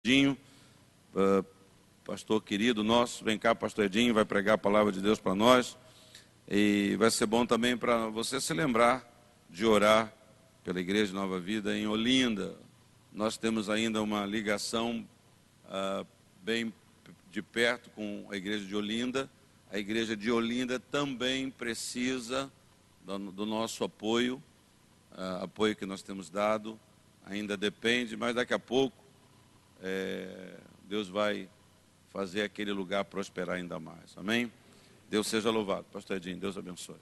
Edinho, pastor querido nosso, vem cá, pastor Edinho, vai pregar a palavra de Deus para nós, e vai ser bom também para você se lembrar de orar pela Igreja Nova Vida em Olinda. Nós temos ainda uma ligação bem de perto com a Igreja de Olinda. A Igreja de Olinda também precisa do nosso apoio, apoio que nós temos dado, ainda depende, mas daqui a pouco Deus vai fazer aquele lugar prosperar ainda mais. Amém? Deus seja louvado. Pastor Edinho, Deus abençoe.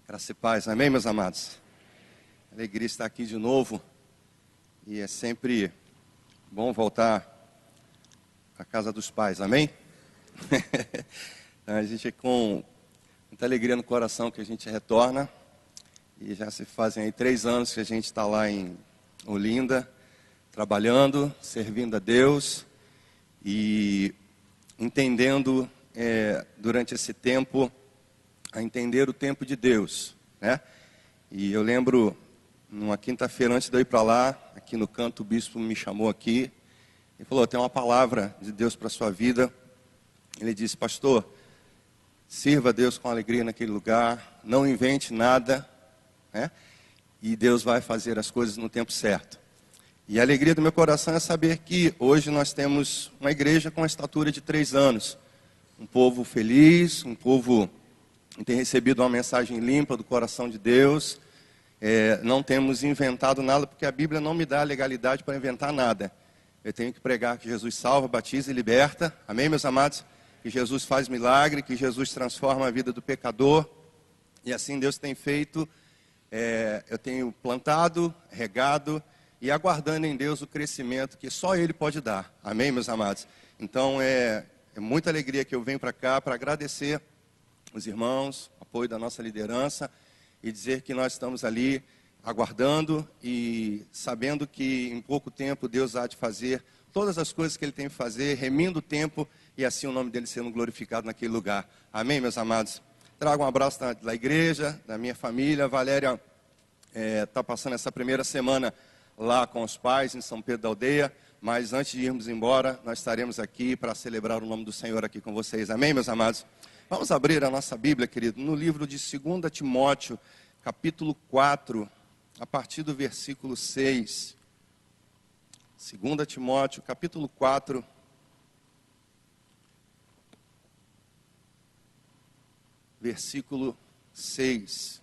Graça e paz. Amém, meus amados? Alegria estar aqui de novo. E é sempre bom voltar à casa dos pais. Amém? Então, a gente é com muita alegria no coração que a gente retorna. E já se fazem aí 3 anos que a gente está lá em Olinda, trabalhando, servindo a Deus e entendendo durante esse tempo, a entender o tempo de Deus, né? E eu lembro, numa quinta-feira antes de eu ir para lá, aqui no canto, o bispo me chamou aqui e falou: tem uma palavra de Deus para a sua vida. Ele disse: pastor, sirva a Deus com alegria naquele lugar, não invente nada, né? E Deus vai fazer as coisas no tempo certo. E a alegria do meu coração é saber que hoje nós temos uma igreja com a estatura de 3 anos. Um povo feliz, um povo que tem recebido uma mensagem limpa do coração de Deus. Não temos inventado nada, porque a Bíblia não me dá a legalidade para inventar nada. Eu tenho que pregar que Jesus salva, batiza e liberta. Amém, meus amados? Que Jesus faz milagre, que Jesus transforma a vida do pecador. E assim Deus tem feito. Eu tenho plantado, regado e aguardando em Deus o crescimento que só Ele pode dar. Amém, meus amados? Então é muita alegria que eu venho para cá para agradecer os irmãos, apoio da nossa liderança e dizer que nós estamos ali aguardando e sabendo que em pouco tempo Deus há de fazer todas as coisas que Ele tem que fazer, remindo o tempo e assim o nome dEle sendo glorificado naquele lugar. Amém, meus amados? Trago um abraço da igreja, da minha família. A Valéria está passando essa primeira semana lá com os pais em São Pedro da Aldeia. Mas antes de irmos embora, nós estaremos aqui para celebrar o nome do Senhor aqui com vocês. Amém, meus amados? Vamos abrir a nossa Bíblia, querido, no livro de 2 Timóteo, capítulo 4, a partir do versículo 6. 2 Timóteo, capítulo 4, versículo 6.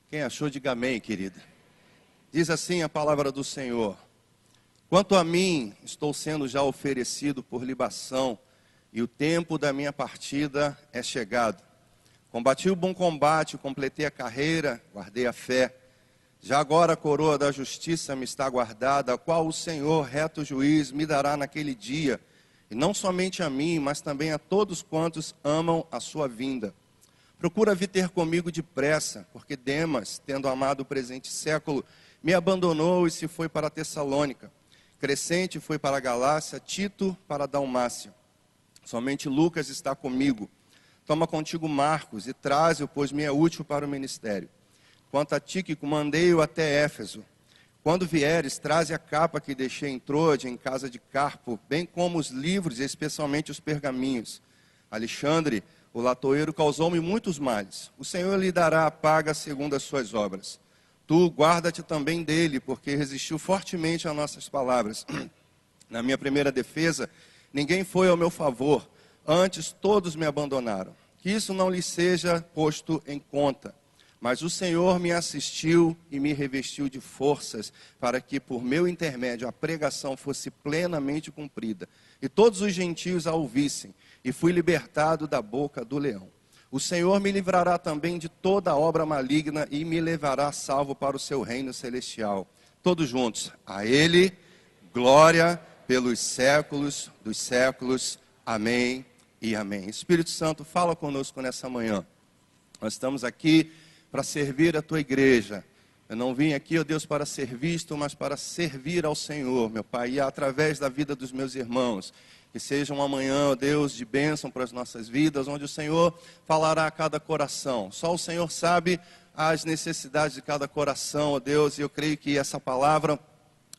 Quem achou, diga amém, querida. Diz assim a palavra do Senhor: quanto a mim, estou sendo já oferecido por libação, e o tempo da minha partida é chegado. Combati o bom combate, completei a carreira, guardei a fé. Já agora a coroa da justiça me está guardada, a qual o Senhor, reto juiz, me dará naquele dia, e não somente a mim, mas também a todos quantos amam a sua vinda. Procura vir ter comigo depressa, porque Demas, tendo amado o presente século, me abandonou e se foi para Tessalônica. Crescente foi para a Galácia, Tito para a Dalmácia. Somente Lucas está comigo. Toma contigo Marcos e traze-o, pois me é útil para o ministério. Quanto a Tíquico, mandei-o até Éfeso. Quando vieres, traze a capa que deixei em Troade, em casa de Carpo, bem como os livros e especialmente os pergaminhos. Alexandre, o latoeiro, causou-me muitos males. O Senhor lhe dará a paga segundo as suas obras. Tu guarda-te também dele, porque resistiu fortemente às nossas palavras. Na minha primeira defesa, ninguém foi ao meu favor, antes todos me abandonaram. Que isso não lhe seja posto em conta. Mas o Senhor me assistiu e me revestiu de forças, para que por meu intermédio a pregação fosse plenamente cumprida, e todos os gentios a ouvissem, e fui libertado da boca do leão. O Senhor me livrará também de toda obra maligna e me levará salvo para o seu reino celestial. Todos juntos, a Ele, glória pelos séculos dos séculos. Amém e amém. Espírito Santo, fala conosco nessa manhã. Nós estamos aqui para servir a tua igreja. Eu não vim aqui, ó Deus, para ser visto, mas para servir ao Senhor, meu Pai, e através da vida dos meus irmãos. Que seja uma manhã, ó Deus, de bênção para as nossas vidas, onde o Senhor falará a cada coração. Só o Senhor sabe as necessidades de cada coração, ó Deus, e eu creio que essa palavra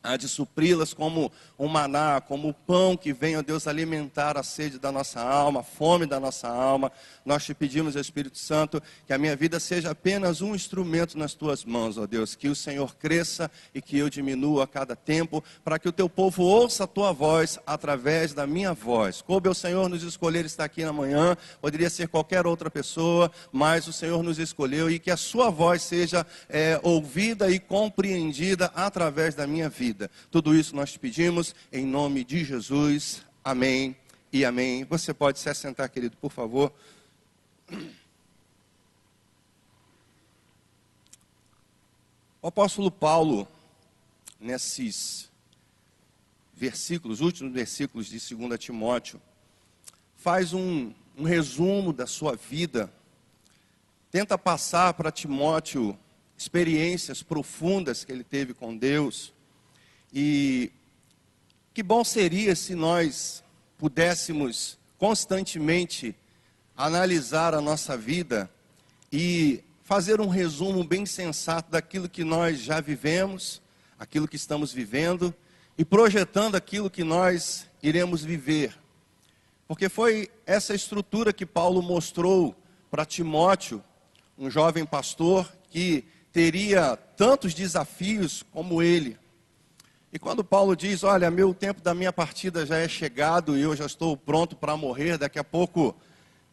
há de supri-las como um maná, como o pão que vem, ó Deus, alimentar a sede da nossa alma, a fome da nossa alma. Nós te pedimos, Espírito Santo, que a minha vida seja apenas um instrumento nas tuas mãos, ó Deus, que o Senhor cresça e que eu diminua a cada tempo, para que o teu povo ouça a tua voz através da minha voz. Coube ao Senhor nos escolher estar aqui na manhã, poderia ser qualquer outra pessoa, mas o Senhor nos escolheu e que a sua voz seja ouvida e compreendida através da minha vida. Tudo isso nós te pedimos em nome de Jesus. Amém e amém. Você pode se assentar, querido, por favor. O apóstolo Paulo, nesses versículos, últimos versículos de 2 Timóteo, faz um resumo da sua vida, tenta passar para Timóteo experiências profundas que ele teve com Deus. E que bom seria se nós pudéssemos constantemente analisar a nossa vida e fazer um resumo bem sensato daquilo que nós já vivemos, aquilo que estamos vivendo e projetando aquilo que nós iremos viver. Porque foi essa estrutura que Paulo mostrou para Timóteo, um jovem pastor que teria tantos desafios como ele. E quando Paulo diz, olha, meu tempo da minha partida já é chegado e eu já estou pronto para morrer, daqui a pouco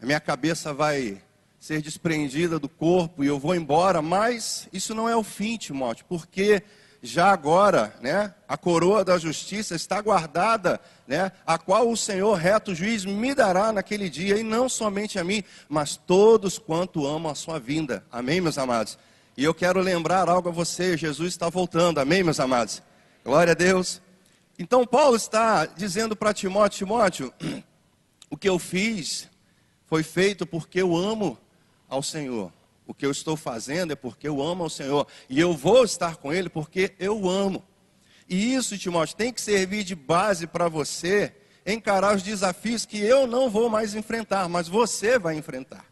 a minha cabeça vai ser desprendida do corpo e eu vou embora, mas isso não é o fim, Timóteo, porque já agora, né, a coroa da justiça está guardada, né, a qual o Senhor reto juiz me dará naquele dia, e não somente a mim, mas todos quanto amam a sua vinda. Amém, meus amados? E eu quero lembrar algo a você, Jesus está voltando, amém, meus amados? Glória a Deus. Então Paulo está dizendo para Timóteo, Timóteo, o que eu fiz foi feito porque eu amo ao Senhor. O que eu estou fazendo é porque eu amo ao Senhor. E eu vou estar com Ele porque eu amo. E isso, Timóteo, tem que servir de base para você encarar os desafios que eu não vou mais enfrentar, mas você vai enfrentar.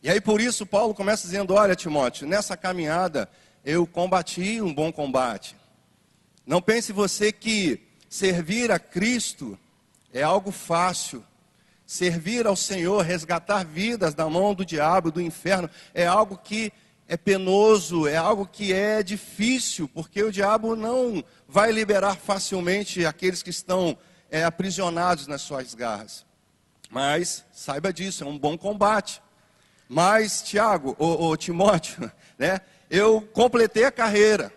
E aí por isso Paulo começa dizendo, olha Timóteo, nessa caminhada eu combati um bom combate. Não pense você que servir a Cristo é algo fácil. Servir ao Senhor, resgatar vidas da mão do diabo, do inferno, é algo que é penoso, é algo que é difícil, porque o diabo não vai liberar facilmente aqueles que estão aprisionados nas suas garras. Mas saiba disso, é um bom combate. Mas, Tiago, Timóteo, né, eu completei a carreira.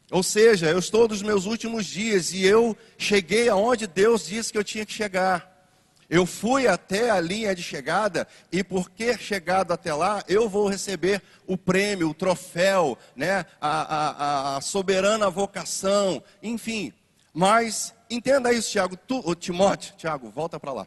Ou seja, eu estou nos meus últimos dias e eu cheguei aonde Deus disse que eu tinha que chegar. Eu fui até a linha de chegada e por ter chegado até lá, eu vou receber o prêmio, o troféu, né? a soberana vocação, enfim. Mas entenda isso, Timóteo, Tiago, volta para lá.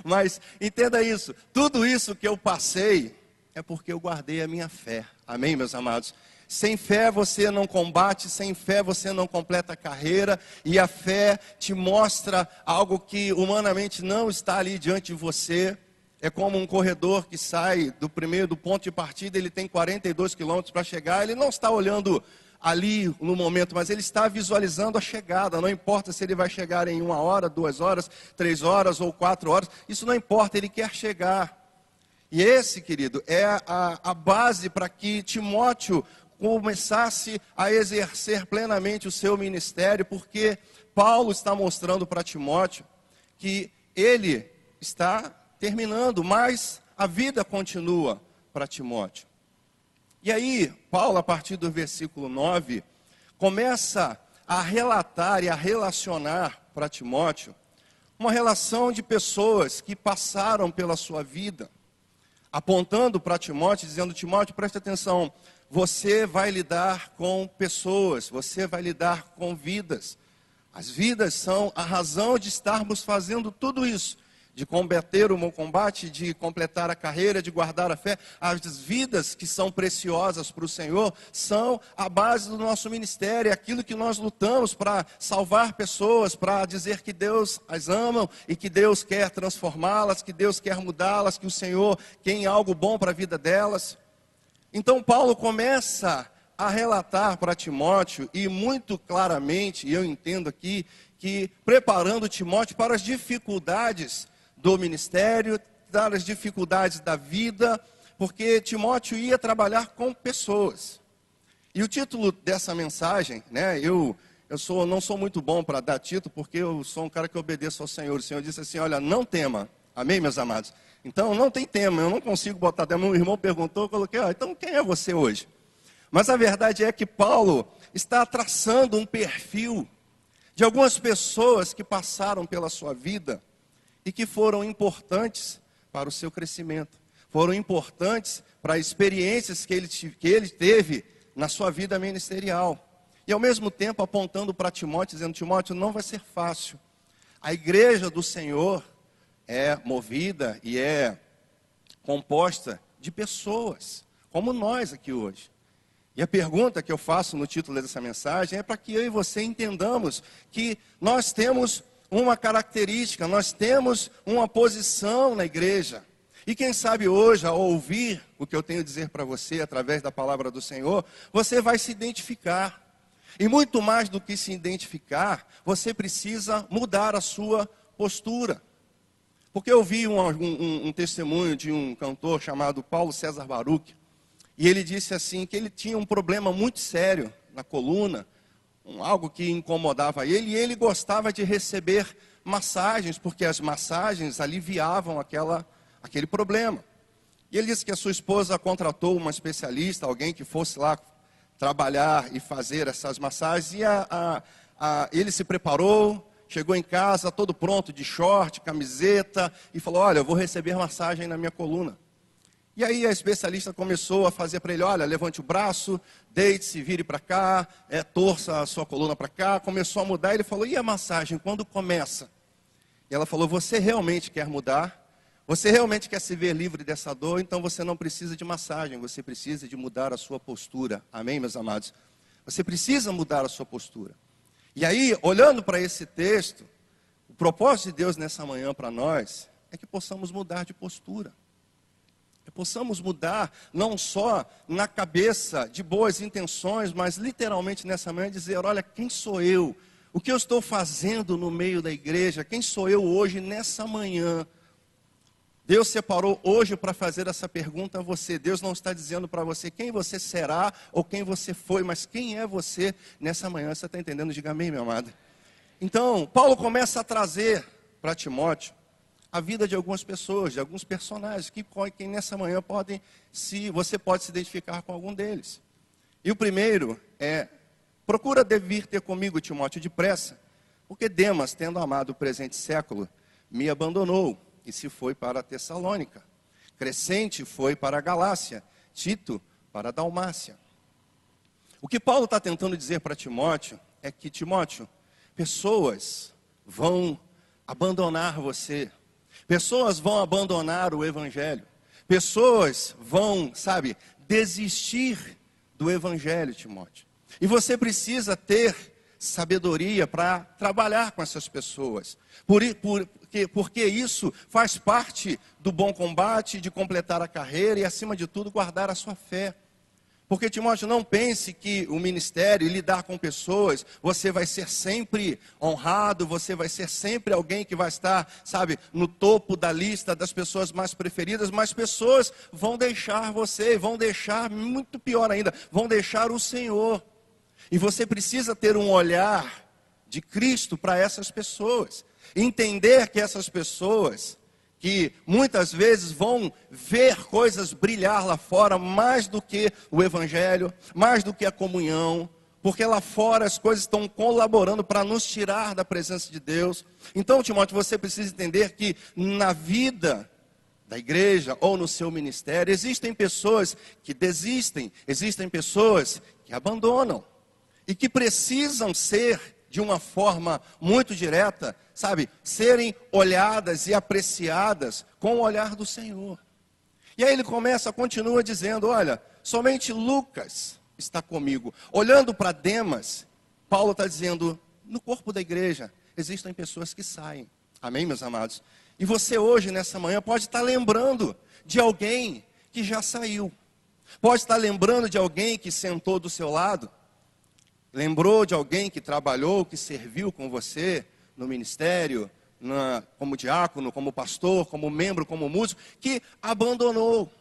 Mas entenda isso, tudo isso que eu passei é porque eu guardei a minha fé. Amém, meus amados? Sem fé você não combate, sem fé você não completa a carreira, e a fé te mostra algo que humanamente não está ali diante de você. É como um corredor que sai do ponto de partida, ele tem 42 quilômetros para chegar, ele não está olhando ali no momento, mas ele está visualizando a chegada. Não importa se ele vai chegar em 1 hora, 2 horas, 3 horas ou 4 horas, isso não importa, ele quer chegar. E esse, querido, é a base para que Timóteo começasse a exercer plenamente o seu ministério, porque Paulo está mostrando para Timóteo que ele está terminando, mas a vida continua para Timóteo. E aí, Paulo, a partir do versículo 9, começa a relatar e a relacionar para Timóteo uma relação de pessoas que passaram pela sua vida, apontando para Timóteo, dizendo, Timóteo, preste atenção, você vai lidar com pessoas, você vai lidar com vidas. As vidas são a razão de estarmos fazendo tudo isso, de combater o bom combate, de completar a carreira, de guardar a fé. As vidas que são preciosas para o Senhor são a base do nosso ministério, é aquilo que nós lutamos para salvar pessoas, para dizer que Deus as ama e que Deus quer transformá-las, que Deus quer mudá-las, que o Senhor tem algo bom para a vida delas. Então Paulo começa a relatar para Timóteo, e muito claramente, e eu entendo aqui, que preparando Timóteo para as dificuldades do ministério, para as dificuldades da vida, porque Timóteo ia trabalhar com pessoas. E o título dessa mensagem, né, eu não sou muito bom para dar título, porque eu sou um cara que obedeço ao Senhor. O Senhor disse assim, olha, não tema. Amém, meus amados? Então, não tem tema, eu não consigo botar tema. Meu irmão perguntou, eu coloquei, então quem é você hoje? Mas a verdade é que Paulo está traçando um perfil de algumas pessoas que passaram pela sua vida e que foram importantes para o seu crescimento, foram importantes para as experiências que ele teve na sua vida ministerial. E ao mesmo tempo apontando para Timóteo, dizendo, Timóteo, não vai ser fácil. A igreja do Senhor é movida e é composta de pessoas, como nós aqui hoje. E a pergunta que eu faço no título dessa mensagem é para que eu e você entendamos que nós temos uma característica, nós temos uma posição na igreja. E quem sabe hoje, ao ouvir o que eu tenho a dizer para você através da palavra do Senhor, você vai se identificar. E muito mais do que se identificar, você precisa mudar a sua postura. Porque eu vi um testemunho de um cantor chamado Paulo César Baruch, e ele disse assim, que ele tinha um problema muito sério na coluna, algo que incomodava ele, e ele gostava de receber massagens, porque as massagens aliviavam aquele problema. E ele disse que a sua esposa contratou uma especialista, alguém que fosse lá trabalhar e fazer essas massagens, e ele se preparou, chegou em casa todo pronto, de short, camiseta, e falou, olha, eu vou receber massagem na minha coluna. E aí a especialista começou a fazer para ele, olha, levante o braço, deite-se, vire para cá, torça a sua coluna para cá. Começou a mudar, ele falou, e a massagem, quando começa? E ela falou, você realmente quer mudar? Você realmente quer se ver livre dessa dor? Então você não precisa de massagem, você precisa de mudar a sua postura. Amém, meus amados? Você precisa mudar a sua postura. E aí, olhando para esse texto, o propósito de Deus nessa manhã para nós é que possamos mudar de postura. Que possamos mudar, não só na cabeça de boas intenções, mas literalmente nessa manhã dizer, olha, quem sou eu? O que eu estou fazendo no meio da igreja? Quem sou eu hoje, nessa manhã? Deus separou hoje para fazer essa pergunta a você. Deus não está dizendo para você quem você será ou quem você foi, mas quem é você nessa manhã. Você está entendendo? Diga amém, meu amado. Então, Paulo começa a trazer para Timóteo a vida de algumas pessoas, de alguns personagens, que nessa manhã você pode se identificar com algum deles. E o primeiro é, procura vir ter comigo, Timóteo, depressa, porque Demas, tendo amado o presente século, me abandonou e se foi para a Tessalônica. Crescente foi para a Galácia, Tito para a Dalmácia. O que Paulo está tentando dizer para Timóteo é que, Timóteo, pessoas vão abandonar você. Pessoas vão abandonar o Evangelho. Pessoas vão, desistir do Evangelho, Timóteo. E você precisa ter sabedoria para trabalhar com essas pessoas. Porque isso faz parte do bom combate, de completar a carreira e, acima de tudo, guardar a sua fé. Porque, Timóteo, não pense que o ministério e lidar com pessoas, você vai ser sempre honrado, você vai ser sempre alguém que vai estar, no topo da lista das pessoas mais preferidas, mas pessoas vão deixar você, vão deixar, muito pior ainda, vão deixar o Senhor. E você precisa ter um olhar de Cristo para essas pessoas. Entender que essas pessoas, que muitas vezes vão ver coisas brilhar lá fora, mais do que o Evangelho, mais do que a comunhão, porque lá fora as coisas estão colaborando para nos tirar da presença de Deus. Então, Timóteo, você precisa entender que na vida da igreja ou no seu ministério, existem pessoas que desistem, existem pessoas que abandonam, e que precisam ser de uma forma muito direta, sabe, serem olhadas e apreciadas com o olhar do Senhor. E aí ele continua dizendo, olha, somente Lucas está comigo. Olhando para Demas, Paulo está dizendo, no corpo da igreja existem pessoas que saem. Amém, meus amados? E você hoje, nessa manhã, pode estar lembrando de alguém que já saiu. Pode estar lembrando de alguém que sentou do seu lado. Lembrou de alguém que trabalhou, que serviu com você no ministério, como diácono, como pastor, como membro, como músico, que abandonou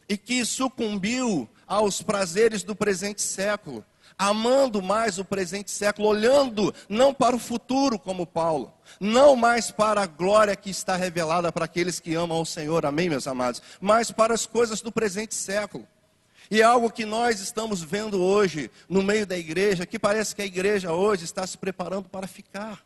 e que sucumbiu aos prazeres do presente século, amando mais o presente século, olhando não para o futuro como Paulo, não mais para a glória que está revelada para aqueles que amam ao Senhor, amém, meus amados, mas para as coisas do presente século. E é algo que nós estamos vendo hoje no meio da igreja, que parece que a igreja hoje está se preparando para ficar.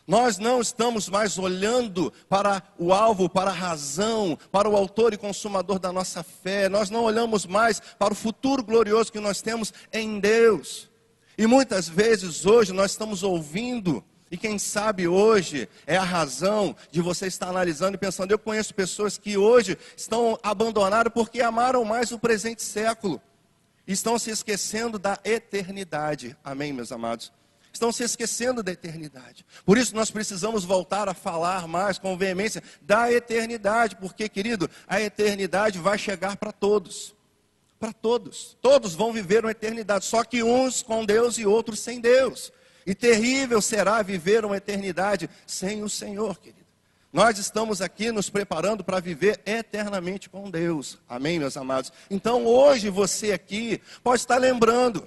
Nós não estamos mais olhando para o alvo, para a razão, para o autor e consumador da nossa fé. Nós não olhamos mais para o futuro glorioso que nós temos em Deus. E muitas vezes hoje nós estamos ouvindo, e quem sabe hoje é a razão de você estar analisando e pensando, eu conheço pessoas que hoje estão abandonadas porque amaram mais o presente século. E estão se esquecendo da eternidade. Amém, meus amados? Estão se esquecendo da eternidade. Por isso nós precisamos voltar a falar mais com veemência da eternidade. Porque, querido, a eternidade vai chegar para todos. Para todos. Todos vão viver uma eternidade. Só que uns com Deus e outros sem Deus. E terrível será viver uma eternidade sem o Senhor, querido. Nós estamos aqui nos preparando para viver eternamente com Deus. Amém, meus amados? Então hoje você aqui pode estar lembrando.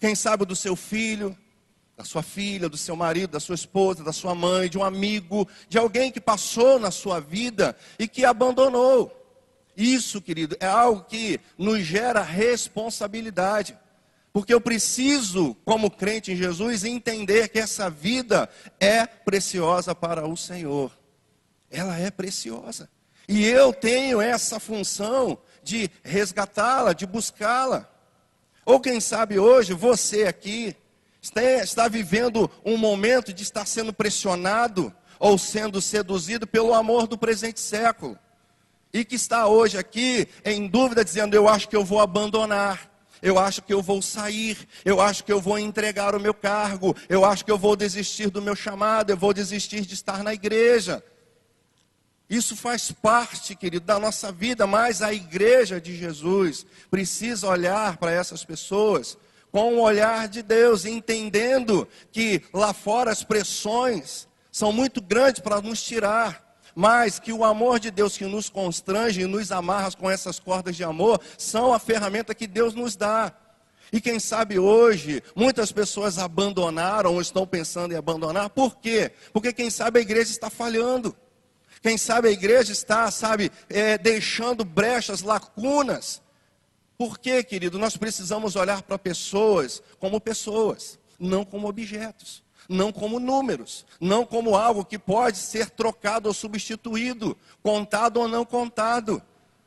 Quem sabe do seu filho, da sua filha, do seu marido, da sua esposa, da sua mãe, de um amigo, de alguém que passou na sua vida e que abandonou. Isso, querido, é algo que nos gera responsabilidade. Porque eu preciso, como crente em Jesus, entender que essa vida é preciosa para o Senhor. Ela é preciosa. E eu tenho essa função de resgatá-la, de buscá-la. Ou quem sabe hoje, você aqui, está vivendo um momento de estar sendo pressionado ou sendo seduzido pelo amor do presente século. E que está hoje aqui em dúvida dizendo, eu acho que eu vou abandonar, eu acho que eu vou sair, eu acho que eu vou entregar o meu cargo, eu acho que eu vou desistir do meu chamado, eu vou desistir de estar na igreja. Isso faz parte, querido, da nossa vida, mas a igreja de Jesus precisa olhar para essas pessoas com o olhar de Deus, entendendo que lá fora as pressões são muito grandes para nos tirar, mas que o amor de Deus que nos constrange e nos amarra com essas cordas de amor, são a ferramenta que Deus nos dá. E quem sabe hoje, muitas pessoas abandonaram ou estão pensando em abandonar, por quê? Porque quem sabe a igreja está falhando. Quem sabe a igreja está, deixando brechas, lacunas. Por quê, querido? Nós precisamos olhar para pessoas, não como objetos, não como números, não como algo que pode ser trocado ou substituído, contado ou não contado.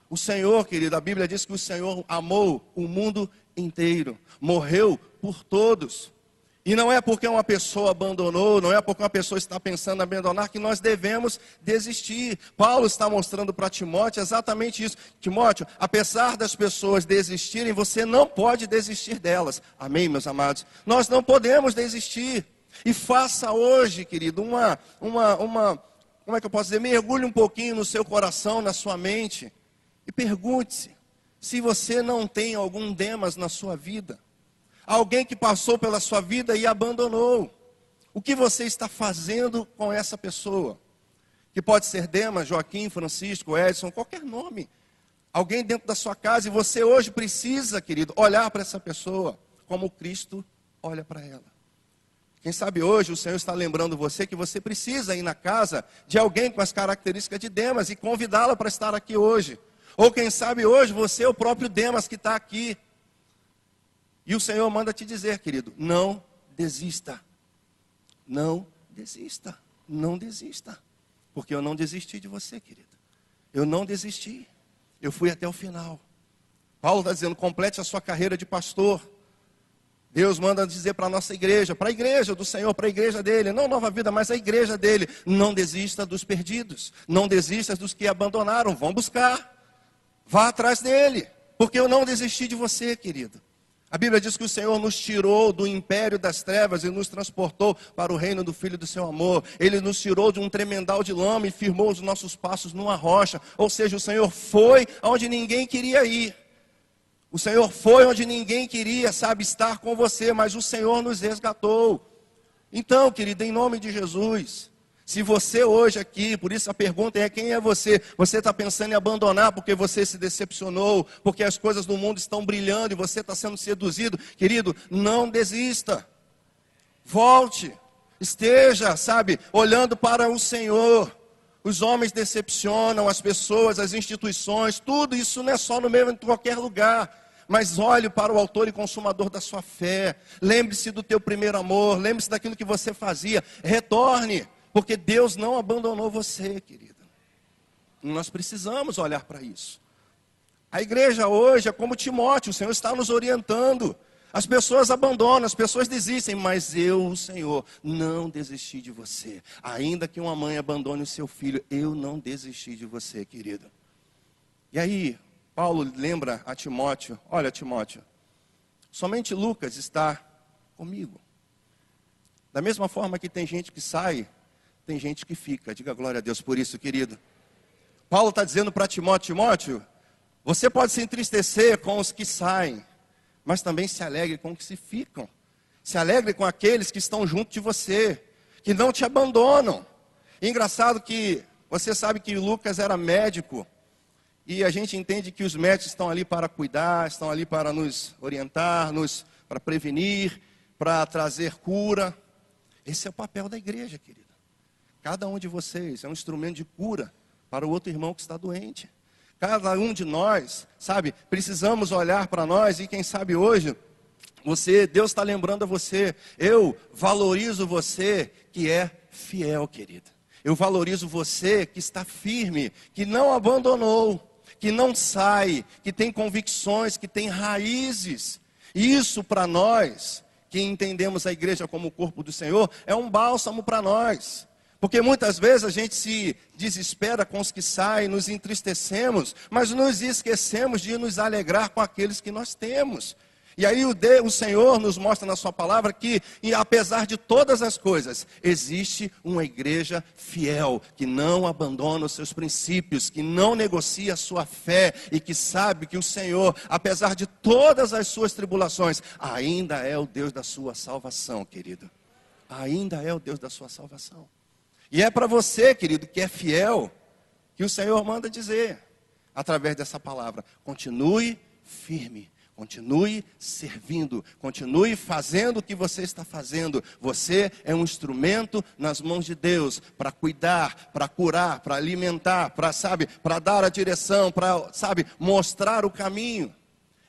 O Senhor, querido, a Bíblia diz que o Senhor amou o mundo inteiro, morreu por todos. E não é porque uma pessoa abandonou, não é porque uma pessoa está pensando em abandonar que nós devemos desistir. Paulo está mostrando para Timóteo exatamente isso. Timóteo, apesar das pessoas desistirem, você não pode desistir delas. Amém, meus amados? Nós não podemos desistir. E faça hoje, querido, como é que eu posso dizer? Mergulhe um pouquinho no seu coração, na sua mente. E pergunte-se, se você não tem algum Demas na sua vida. Alguém que passou pela sua vida e abandonou. O que você está fazendo com essa pessoa? Que pode ser Demas, Joaquim, Francisco, Edson, qualquer nome. Alguém dentro da sua casa. E você hoje precisa, querido, olhar para essa pessoa como Cristo olha para ela. Quem sabe hoje o Senhor está lembrando você que você precisa ir na casa de alguém com as características de Demas e convidá-la para estar aqui hoje. Ou quem sabe hoje você é o próprio Demas que está aqui. E o Senhor manda te dizer, querido, não desista. Não desista. Não desista. Porque eu não desisti de você, querido. Eu não desisti. Eu fui até o final. Paulo está dizendo, complete a sua carreira de pastor. Deus manda dizer para a nossa igreja, para a igreja do Senhor, para a igreja dele, não Nova Vida, mas a igreja dele, não desista dos perdidos, não desista dos que abandonaram, vão buscar, vá atrás dele, porque eu não desisti de você, querido. A Bíblia diz que o Senhor nos tirou do império das trevas e nos transportou para o reino do Filho do seu amor. Ele nos tirou de um tremendal de lama e firmou os nossos passos numa rocha, ou seja, o Senhor foi onde ninguém queria ir. O Senhor foi onde ninguém queria, estar com você, mas o Senhor nos resgatou. Então, querido, em nome de Jesus, se você hoje aqui, por isso a pergunta é: quem é você? Você está pensando em abandonar porque você se decepcionou, porque as coisas do mundo estão brilhando e você está sendo seduzido. Querido, não desista. Volte, esteja, olhando para o Senhor. Os homens decepcionam, as pessoas, as instituições, tudo isso não é só no meio, em qualquer lugar. Mas olhe para o autor e consumador da sua fé. Lembre-se do teu primeiro amor, lembre-se daquilo que você fazia. Retorne, porque Deus não abandonou você, querida. Nós precisamos olhar para isso. A igreja hoje é como Timóteo, o Senhor está nos orientando. As pessoas abandonam, as pessoas desistem, mas eu, o Senhor, não desisti de você. Ainda que uma mãe abandone o seu filho, eu não desisti de você, querido. E aí, Paulo lembra a Timóteo: olha, Timóteo, somente Lucas está comigo. Da mesma forma que tem gente que sai, tem gente que fica. Diga glória a Deus por isso, querido. Paulo está dizendo para Timóteo: Timóteo, você pode se entristecer com os que saem, mas também se alegre com os que se ficam. Se alegre com aqueles que estão junto de você, que não te abandonam. E engraçado que você sabe que Lucas era médico. E a gente entende que os médicos estão ali para cuidar, estão ali para nos orientar, para prevenir, para trazer cura. Esse é o papel da igreja, querida. Cada um de vocês é um instrumento de cura para o outro irmão que está doente. Cada um de nós, precisamos olhar para nós e quem sabe hoje, Deus está lembrando a você: eu valorizo você que é fiel, querida. Eu valorizo você que está firme, que não abandonou, que não sai, que tem convicções, que tem raízes. Isso para nós, que entendemos a igreja como o corpo do Senhor, é um bálsamo para nós. Porque muitas vezes a gente se desespera com os que saem, nos entristecemos, mas nos esquecemos de nos alegrar com aqueles que nós temos. E aí o Senhor nos mostra na sua palavra que, apesar de todas as coisas, existe uma igreja fiel, que não abandona os seus princípios, que não negocia a sua fé e que sabe que o Senhor, apesar de todas as suas tribulações, ainda é o Deus da sua salvação, querido. Ainda é o Deus da sua salvação. E é para você, querido, que é fiel, que o Senhor manda dizer, através dessa palavra: continue firme. Continue servindo, continue fazendo o que você está fazendo. Você é um instrumento nas mãos de Deus para cuidar, para curar, para alimentar, para dar a direção, para, mostrar o caminho.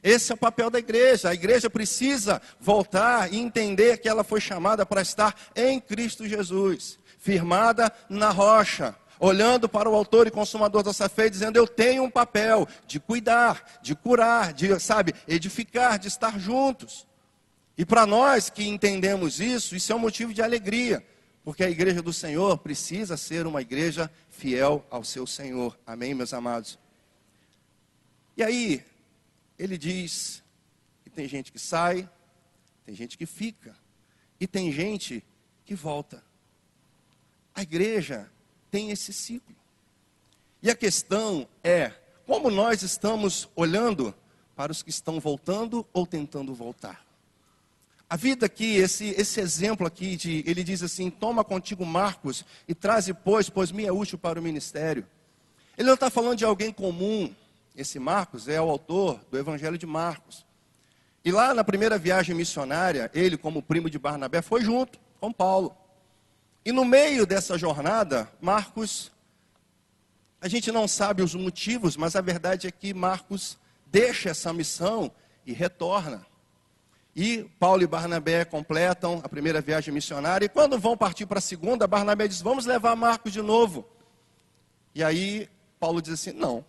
Esse é o papel da igreja. A igreja precisa voltar e entender que ela foi chamada para estar em Cristo Jesus, firmada na rocha, olhando para o autor e consumador da sua fé, dizendo: eu tenho um papel de cuidar, de curar, de, edificar, de estar juntos. E para nós que entendemos isso é um motivo de alegria, porque a igreja do Senhor precisa ser uma igreja fiel ao seu Senhor. Amém, meus amados? E aí, ele diz que tem gente que sai, tem gente que fica, e tem gente que volta. A igreja tem esse ciclo. E a questão é: como nós estamos olhando para os que estão voltando ou tentando voltar? A vida aqui, esse exemplo aqui, ele diz assim: toma contigo Marcos e traze, pois me é útil para o ministério. Ele não está falando de alguém comum. Esse Marcos é o autor do Evangelho de Marcos. E lá na primeira viagem missionária, ele, como primo de Barnabé, foi junto com Paulo. E no meio dessa jornada, Marcos, a gente não sabe os motivos, mas a verdade é que Marcos deixa essa missão e retorna. E Paulo e Barnabé completam a primeira viagem missionária, e quando vão partir para a segunda, Barnabé diz: vamos levar Marcos de novo. E aí Paulo diz assim: não,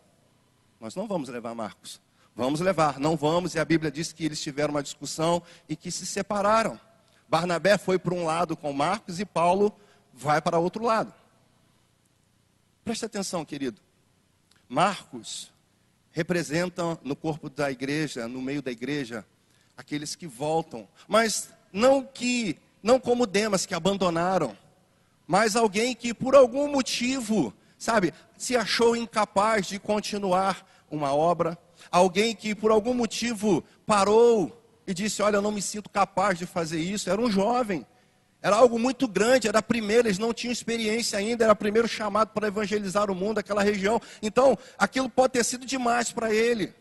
nós não vamos levar Marcos, Vamos levar, não vamos, e a Bíblia diz que eles tiveram uma discussão e que se separaram. Barnabé foi para um lado com Marcos e Paulo vai para outro lado. Preste atenção, querido. Marcos representa no corpo da igreja, no meio da igreja, aqueles que voltam, mas não como Demas, que abandonaram, mas alguém que por algum motivo, sabe, se achou incapaz de continuar uma obra, alguém que por algum motivo parou e disse, olha, eu não me sinto capaz de fazer isso. Era um jovem, era algo muito grande, era a primeira, eles não tinham experiência ainda, era o primeiro chamado para evangelizar o mundo, aquela região. Então, aquilo pode ter sido demais para ele.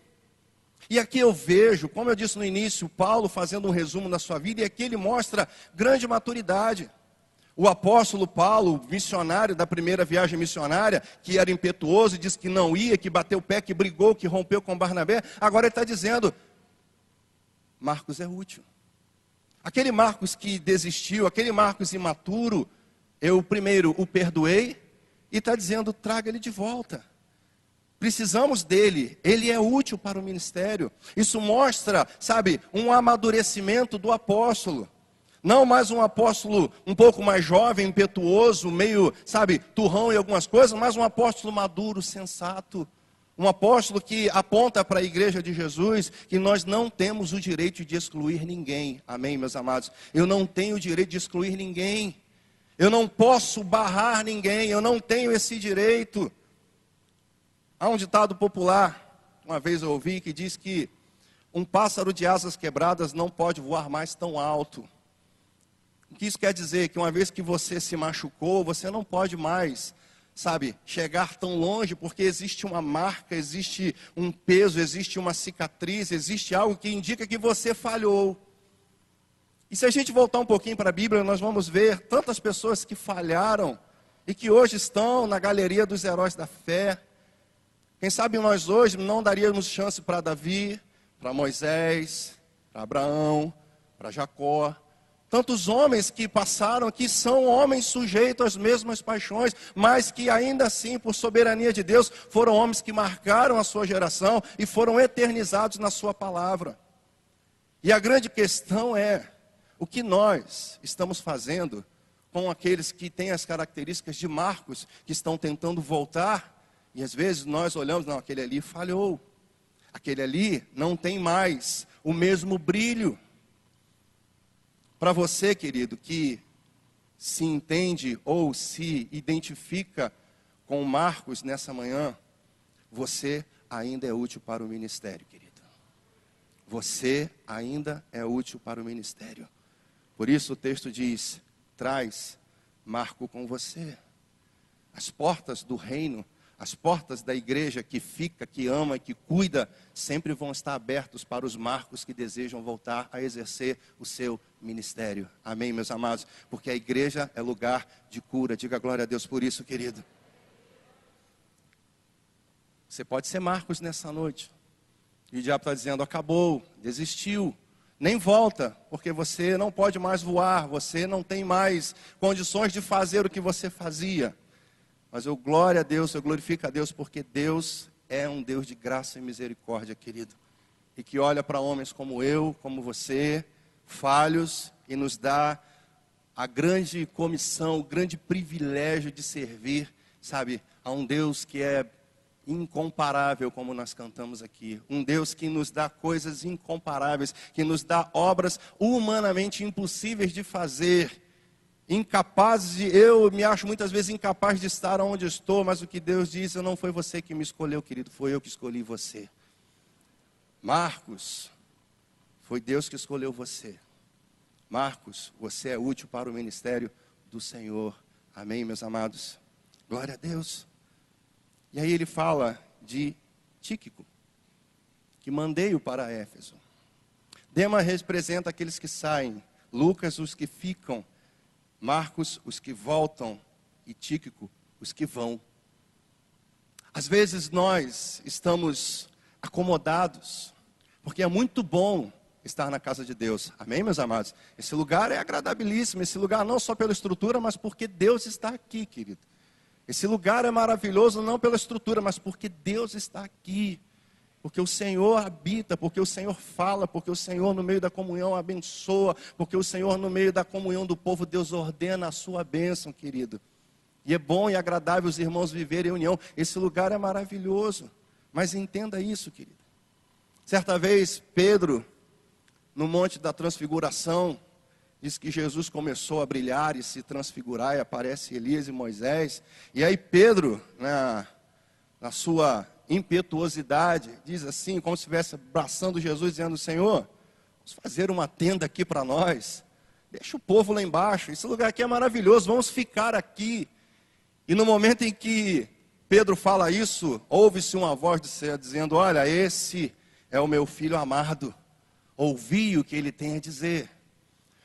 E aqui eu vejo, como eu disse no início, Paulo fazendo um resumo da sua vida, e aqui ele mostra grande maturidade. O apóstolo Paulo, missionário da primeira viagem missionária, que era impetuoso, disse que não ia, que bateu o pé, que brigou, que rompeu com Barnabé, agora ele está dizendo, Marcos é útil. Aquele Marcos que desistiu, aquele Marcos imaturo, eu primeiro o perdoei, e está dizendo, traga ele de volta. Precisamos dele, ele é útil para o ministério. Isso mostra, sabe, um amadurecimento do apóstolo. Não mais um apóstolo um pouco mais jovem, impetuoso, meio, sabe, turrão em algumas coisas, mas um apóstolo maduro, sensato. Um apóstolo que aponta para a igreja de Jesus que nós não temos o direito de excluir ninguém. Amém, meus amados? Eu não tenho o direito de excluir ninguém. Eu não posso barrar ninguém, eu não tenho esse direito. Há um ditado popular, uma vez eu ouvi, que diz que um pássaro de asas quebradas não pode voar mais tão alto. O que isso quer dizer? Que uma vez que você se machucou, você não pode mais, sabe, chegar tão longe, porque existe uma marca, existe um peso, existe uma cicatriz, existe algo que indica que você falhou. E se a gente voltar um pouquinho para a Bíblia, nós vamos ver tantas pessoas que falharam e que hoje estão na galeria dos heróis da fé. Quem sabe nós hoje não daríamos chance para Davi, para Moisés, para Abraão, para Jacó. Tantos homens que passaram, que são homens sujeitos às mesmas paixões, mas que ainda assim, por soberania de Deus, foram homens que marcaram a sua geração e foram eternizados na sua palavra. E a grande questão é, o que nós estamos fazendo com aqueles que têm as características de Marcos, que estão tentando voltar, e às vezes nós olhamos, não, aquele ali falhou, aquele ali não tem mais o mesmo brilho. Para você, querido, que se entende ou se identifica com Marcos nessa manhã, você ainda é útil para o ministério, querido. Você ainda é útil para o ministério. Por isso o texto diz, traz Marco com você. As portas do reino, as portas da igreja que fica, que ama e que cuida, sempre vão estar abertos para os Marcos que desejam voltar a exercer o seu ministério. Amém, meus amados? Porque a igreja é lugar de cura. Diga glória a Deus por isso, querido. Você pode ser Marcos nessa noite. E o diabo está dizendo, acabou, desistiu. Nem volta, porque você não pode mais voar. Você não tem mais condições de fazer o que você fazia. Mas eu glória a Deus, eu glorifico a Deus, porque Deus é um Deus de graça e misericórdia, querido. E que olha para homens como eu, como você, falhos, e nos dá a grande comissão, o grande privilégio de servir, sabe, a um Deus que é incomparável, como nós cantamos aqui. Um Deus que nos dá coisas incomparáveis, que nos dá obras humanamente impossíveis de fazer. Eu me acho muitas vezes incapaz de estar onde estou, mas o que Deus diz, não foi você que me escolheu, querido, foi eu que escolhi você. Marcos, foi Deus que escolheu você. Marcos, você é útil para o ministério do Senhor. Amém, meus amados? Glória a Deus. E aí ele fala de Tíquico, que mandei-o para Éfeso. Demas representa aqueles que saem, Lucas os que ficam, Marcos, os que voltam, e Tíquico, os que vão. Às vezes nós estamos acomodados, porque é muito bom estar na casa de Deus. Amém, meus amados? Esse lugar é agradabilíssimo, esse lugar não só pela estrutura, mas porque Deus está aqui, querido. Esse lugar é maravilhoso não pela estrutura, mas porque Deus está aqui. Porque o Senhor habita, porque o Senhor fala, porque o Senhor no meio da comunhão abençoa, porque o Senhor no meio da comunhão do povo, Deus ordena a sua bênção, querido. E é bom e agradável os irmãos viverem em união. Esse lugar é maravilhoso, mas entenda isso, querido. Certa vez, Pedro, no Monte da Transfiguração, diz que Jesus começou a brilhar e se transfigurar, e aparece Elias e Moisés. E aí Pedro, na sua impetuosidade, diz assim, como se estivesse abraçando Jesus, dizendo: Senhor, vamos fazer uma tenda aqui para nós, deixa o povo lá embaixo, esse lugar aqui é maravilhoso, vamos ficar aqui. E no momento em que Pedro fala isso, ouve-se uma voz do céu dizendo: olha, esse é o meu filho amado, ouvi o que ele tem a dizer.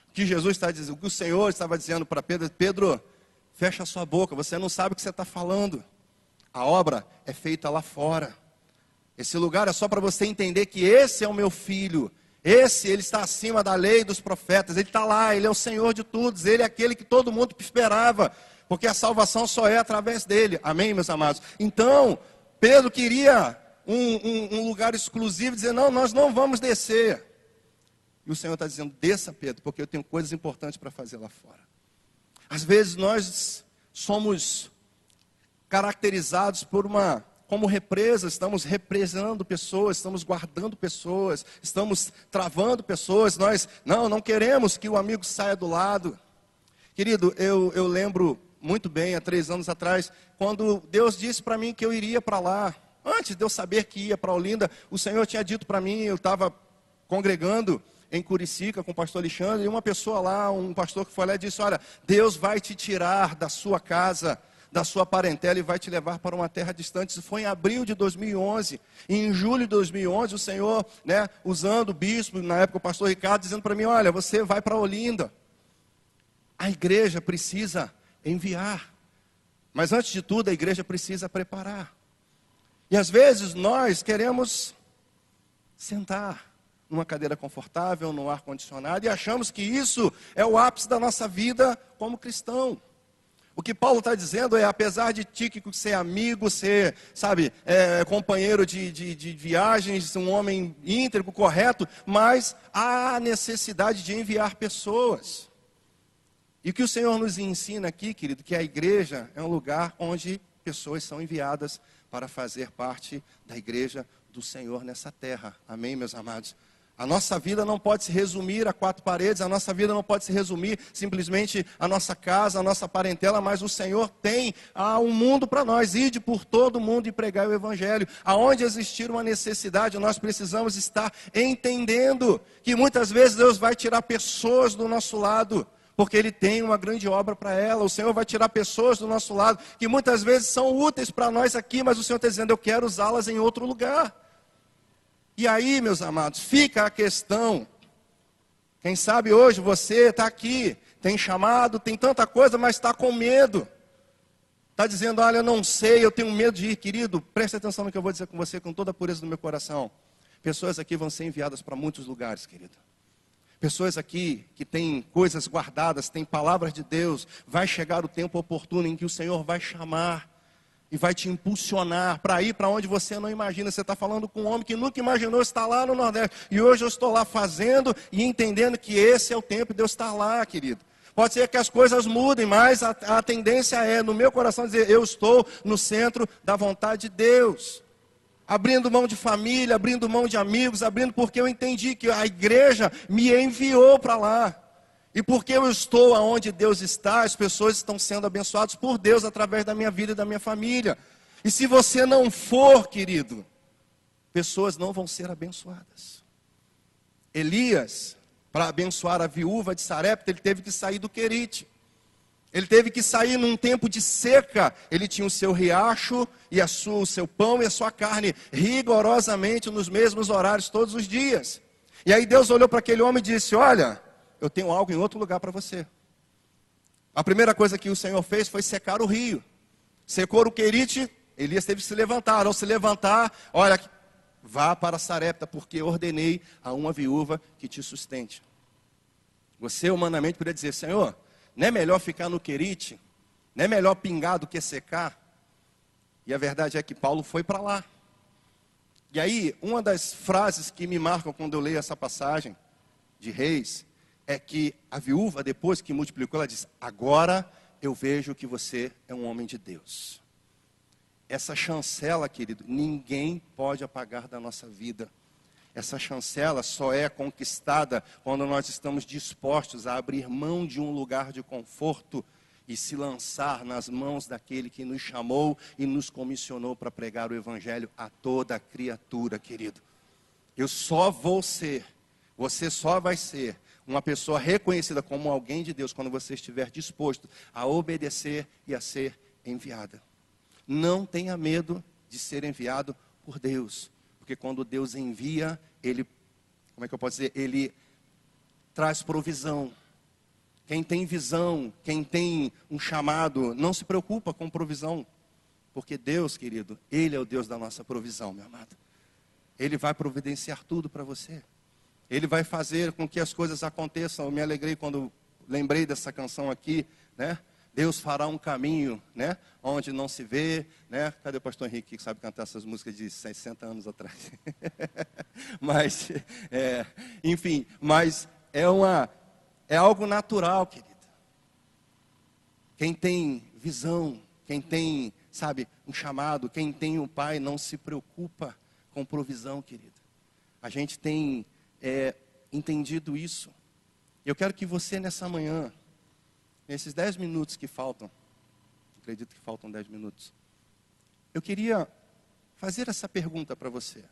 O que Jesus está dizendo, o que o Senhor estava dizendo para Pedro: Pedro, fecha a sua boca, você não sabe o que você está falando. A obra é feita lá fora. Esse lugar é só para você entender que esse é o meu filho. Ele está acima da lei dos profetas. Ele está lá, ele é o Senhor de todos. Ele é aquele que todo mundo esperava. Porque a salvação só é através dele. Amém, meus amados? Então, Pedro queria um lugar exclusivo, dizer: não, nós não vamos descer. E o Senhor está dizendo: desça, Pedro, porque eu tenho coisas importantes para fazer lá fora. Às vezes nós somos caracterizados como represa, estamos represando pessoas, estamos guardando pessoas, estamos travando pessoas, nós não queremos que o amigo saia do lado. Querido, eu lembro muito bem, há 3 anos atrás, quando Deus disse para mim que eu iria para lá. Antes de eu saber que ia para Olinda, o Senhor tinha dito para mim, eu estava congregando em Curicica com o pastor Alexandre, e uma pessoa lá, um pastor que foi lá e disse: olha, Deus vai te tirar da sua casa, da sua parentela, e vai te levar para uma terra distante. Isso foi em abril de 2011. E em julho de 2011, o Senhor, usando o bispo, na época o pastor Ricardo, dizendo para mim: olha, você vai para Olinda. A igreja precisa enviar. Mas antes de tudo, a igreja precisa preparar. E às vezes nós queremos sentar numa cadeira confortável, no ar-condicionado, e achamos que isso é o ápice da nossa vida como cristão. O que Paulo está dizendo é: apesar de Tíquico ser amigo, ser, companheiro de viagens, um homem íntegro, correto, mas há necessidade de enviar pessoas. E o que o Senhor nos ensina aqui, querido, que a igreja é um lugar onde pessoas são enviadas para fazer parte da igreja do Senhor nessa terra. Amém, meus amados? A nossa vida não pode se resumir a 4 paredes, a nossa vida não pode se resumir simplesmente a nossa casa, a nossa parentela, mas o Senhor tem um mundo para nós. Ide por todo o mundo e pregai o Evangelho. Aonde existir uma necessidade, nós precisamos estar entendendo que muitas vezes Deus vai tirar pessoas do nosso lado, porque Ele tem uma grande obra para ela. O Senhor vai tirar pessoas do nosso lado, que muitas vezes são úteis para nós aqui, mas o Senhor está dizendo: eu quero usá-las em outro lugar. E aí, meus amados, fica a questão. Quem sabe hoje você está aqui, tem chamado, tem tanta coisa, mas está com medo. Está dizendo: olha, eu não sei, eu tenho medo de ir. Querido, preste atenção no que eu vou dizer com você, com toda a pureza do meu coração. Pessoas aqui vão ser enviadas para muitos lugares, querido. Pessoas aqui que têm coisas guardadas, têm palavras de Deus. Vai chegar o tempo oportuno em que o Senhor vai chamar e vai te impulsionar para ir para onde você não imagina. Você está falando com um homem que nunca imaginou estar lá no Nordeste. E hoje eu estou lá fazendo e entendendo que esse é o tempo de eu estar lá, querido. Pode ser que as coisas mudem, mas a tendência é, no meu coração, dizer: eu estou no centro da vontade de Deus. Abrindo mão de família, abrindo mão de amigos, porque eu entendi que a igreja me enviou para lá. E porque eu estou aonde Deus está, as pessoas estão sendo abençoadas por Deus através da minha vida e da minha família. E se você não for, querido, pessoas não vão ser abençoadas. Elias, para abençoar a viúva de Sarepta, ele teve que sair do Querite. Ele teve que sair num tempo de seca. Ele tinha o seu riacho, e o seu pão e a sua carne, rigorosamente nos mesmos horários, todos os dias. E aí Deus olhou para aquele homem e disse: olha, eu tenho algo em outro lugar para você. A primeira coisa que o Senhor fez foi secar o rio. Secou o Querite, Elias teve que se levantar. Ao se levantar, olha, vá para Sarepta, porque ordenei a uma viúva que te sustente. Você humanamente poderia dizer: Senhor, não é melhor ficar no Querite? Não é melhor pingar do que secar? E a verdade é que Paulo foi para lá. E aí, uma das frases que me marcam quando eu leio essa passagem de Reis, é que a viúva, depois que multiplicou, ela diz: agora eu vejo que você é um homem de Deus. Essa chancela, querido, ninguém pode apagar da nossa vida. Essa chancela só é conquistada quando nós estamos dispostos a abrir mão de um lugar de conforto e se lançar nas mãos daquele que nos chamou e nos comissionou para pregar o evangelho a toda criatura, querido. Eu só vou ser, você só vai ser uma pessoa reconhecida como alguém de Deus quando você estiver disposto a obedecer e a ser enviada. Não tenha medo de ser enviado por Deus, porque quando Deus envia, Ele, como é que eu posso dizer? Ele traz provisão. Quem tem visão, quem tem um chamado, não se preocupa com provisão, porque Deus, querido, Ele é o Deus da nossa provisão, meu amado. Ele vai providenciar tudo para você. Ele vai fazer com que as coisas aconteçam. Eu me alegrei quando lembrei dessa canção aqui, né? Deus fará um caminho, né? Onde não se vê, né? Cadê o pastor Henrique que sabe cantar essas músicas de 60 anos atrás? Mas, enfim, mas é algo natural, querido. Quem tem visão, quem tem, sabe, um chamado, quem tem um pai, não se preocupa com provisão, querido. A gente tem entendido isso. Eu quero que você nessa manhã, nesses 10 minutos que faltam, acredito que faltam 10 minutos, eu queria fazer essa pergunta para você.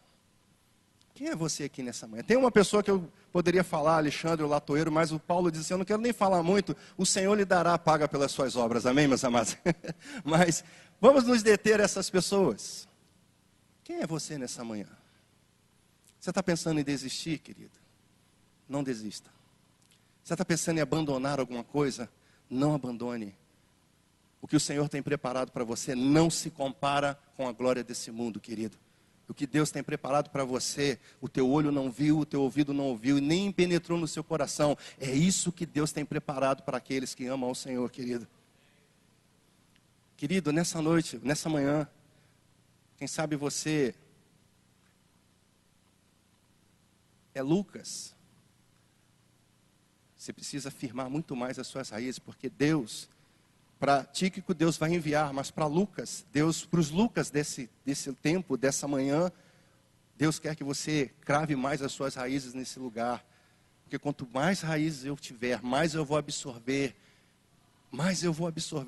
Quem é você aqui nessa manhã? Tem uma pessoa que eu poderia falar, Alexandre, o latoeiro, mas o Paulo disse assim: eu não quero nem falar muito, o Senhor lhe dará a paga pelas suas obras, amém, meus amados? Mas vamos nos deter a essas pessoas. Quem é você nessa manhã? Você está pensando em desistir, querido? Não desista. Você está pensando em abandonar alguma coisa? Não abandone. O que o Senhor tem preparado para você não se compara com a glória desse mundo, querido. O que Deus tem preparado para você, o teu olho não viu, o teu ouvido não ouviu, e nem penetrou no seu coração. É isso que Deus tem preparado para aqueles que amam ao Senhor, querido. Querido, nessa noite, nessa manhã, quem sabe você é Lucas. Você precisa firmar muito mais as suas raízes, porque Deus, para Tíquico Deus vai enviar, mas para Lucas, Deus, para os Lucas desse tempo, dessa manhã, Deus quer que você crave mais as suas raízes nesse lugar. Porque quanto mais raízes eu tiver, mais eu vou absorver.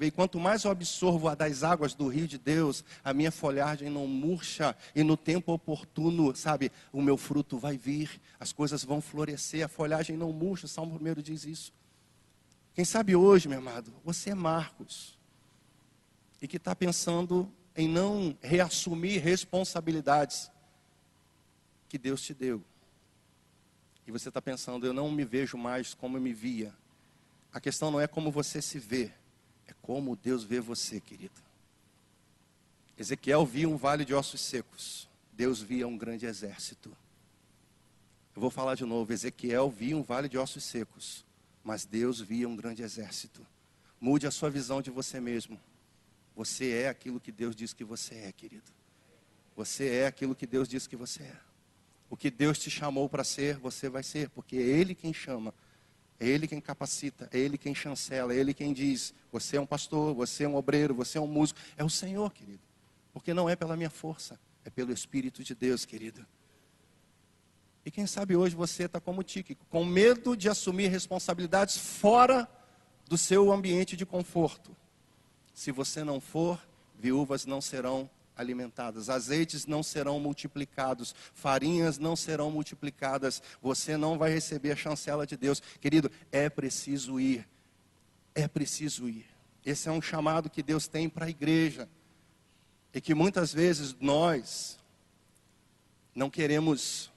E quanto mais eu absorvo das águas do rio de Deus, a minha folhagem não murcha. E no tempo oportuno, sabe, o meu fruto vai vir. As coisas vão florescer, a folhagem não murcha. O Salmo 1 diz isso. Quem sabe hoje, meu amado, você é Marcos. E que está pensando em não reassumir responsabilidades que Deus te deu. E você está pensando: eu não me vejo mais como eu me via. A questão não é como você se vê, é como Deus vê você, querido. Ezequiel via um vale de ossos secos, Deus via um grande exército. Eu vou falar de novo: Ezequiel via um vale de ossos secos, mas Deus via um grande exército. Mude a sua visão de você mesmo. Você é aquilo que Deus diz que você é, querido. Você é aquilo que Deus diz que você é. O que Deus te chamou para ser, você vai ser, porque é Ele quem chama. É Ele quem capacita, é Ele quem chancela, é Ele quem diz: você é um pastor, você é um obreiro, você é um músico. É o Senhor, querido. Porque não é pela minha força, é pelo Espírito de Deus, querido. E quem sabe hoje você está como Tíquico, com medo de assumir responsabilidades fora do seu ambiente de conforto. Se você não for, viúvas não serão alimentadas, azeites não serão multiplicados, farinhas não serão multiplicadas, você não vai receber a chancela de Deus. Querido, é preciso ir. Esse é um chamado que Deus tem para a igreja, e que muitas vezes nós não queremos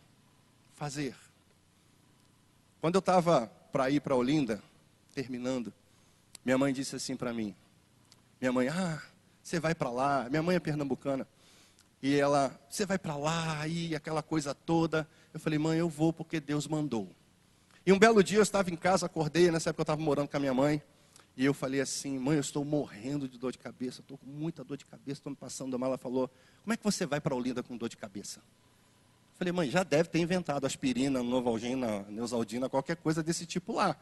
fazer. Quando eu estava para ir para Olinda, terminando, minha mãe disse assim para mim, você vai para lá, minha mãe é pernambucana, e ela, você vai para lá, e aquela coisa toda. Eu falei: mãe, eu vou porque Deus mandou. E um belo dia eu estava em casa, acordei, nessa época eu estava morando com a minha mãe, e eu falei assim: mãe, eu estou morrendo de dor de cabeça, estou com muita dor de cabeça, estou me passando mal. Ela falou: como é que você vai para Olinda com dor de cabeça? Falei, mãe, já deve ter inventado aspirina, Novalgina, Neosaldina, qualquer coisa desse tipo lá.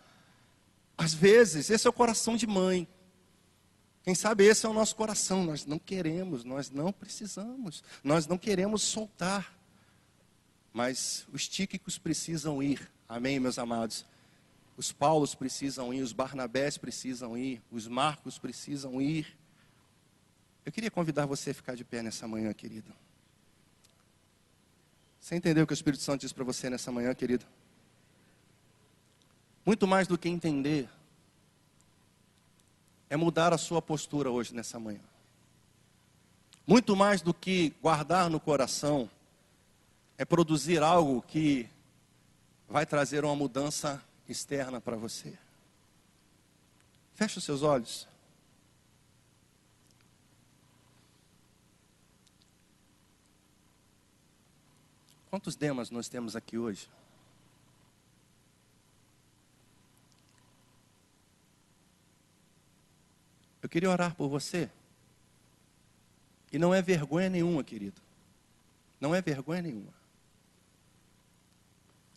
Às vezes, esse é o coração de mãe. Quem sabe esse é o nosso coração. Nós não queremos, nós não precisamos, nós não queremos soltar. Mas os Tíquicos precisam ir. Amém, meus amados? Os Paulos precisam ir, os Barnabés precisam ir, os Marcos precisam ir. Eu queria convidar você a ficar de pé nessa manhã, querido. Você entendeu o que o Espírito Santo diz para você nessa manhã, querido? Muito mais do que entender, é mudar a sua postura hoje, nessa manhã. Muito mais do que guardar no coração, é produzir algo que vai trazer uma mudança externa para você. Feche os seus olhos. Quantos Demas nós temos aqui hoje? Eu queria orar por você. E não é vergonha nenhuma, querido. Não é vergonha nenhuma.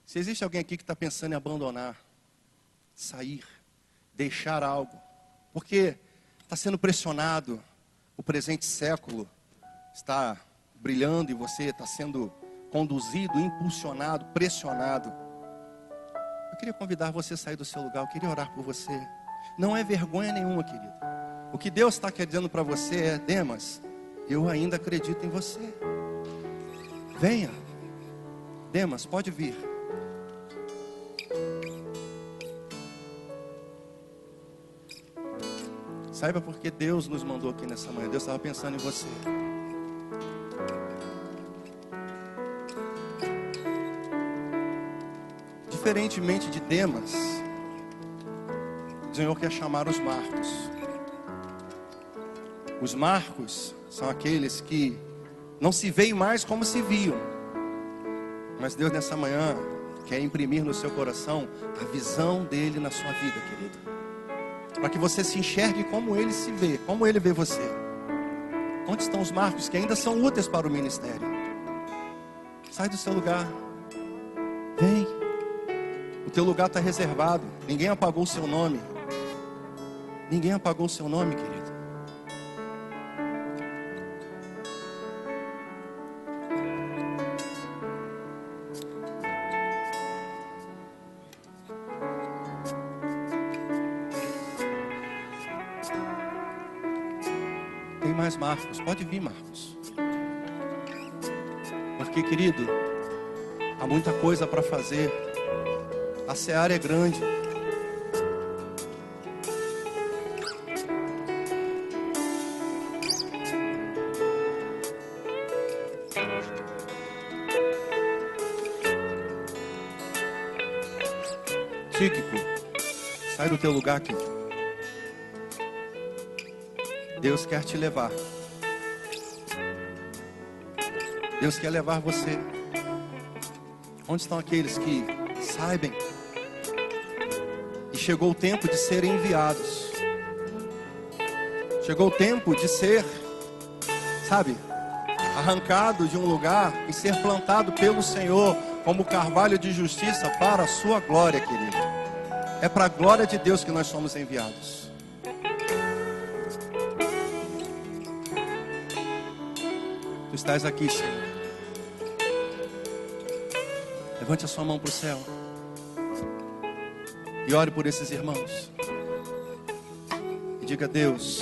Se existe alguém aqui que está pensando em abandonar, sair, deixar algo, porque está sendo pressionado, o presente século está brilhando e você está sendo conduzido, impulsionado, pressionado. Eu queria convidar você a sair do seu lugar, eu queria orar por você. Não é vergonha nenhuma, querido. O que Deus está querendo para você é, Demas, eu ainda acredito em você. Venha. Demas, pode vir. Saiba porque Deus nos mandou aqui nessa manhã. Deus estava pensando em você. Diferentemente de Demas, o Senhor quer chamar os Marcos. Os Marcos são aqueles que não se veem mais como se viam. Mas Deus nessa manhã quer imprimir no seu coração a visão dele na sua vida, querido. Para que você se enxergue como ele se vê, como ele vê você. Onde estão os Marcos que ainda são úteis para o ministério? Sai do seu lugar. Vem. O teu lugar está reservado. Ninguém apagou o seu nome. Ninguém apagou o seu nome, querido. Tem mais Marcos. Pode vir, Marcos. Porque, querido, há muita coisa para fazer. A seara é grande. Tíquico, sai do teu lugar aqui. Deus quer te levar. Deus quer levar você. Onde estão aqueles que saibam? E chegou o tempo de serem enviados. Chegou o tempo de ser, sabe, arrancado de um lugar e ser plantado pelo Senhor como carvalho de justiça para a sua glória, querido. É para a glória de Deus que nós somos enviados. Tu estás aqui, Senhor. Levante a sua mão para o céu. E ore por esses irmãos. E diga: Deus,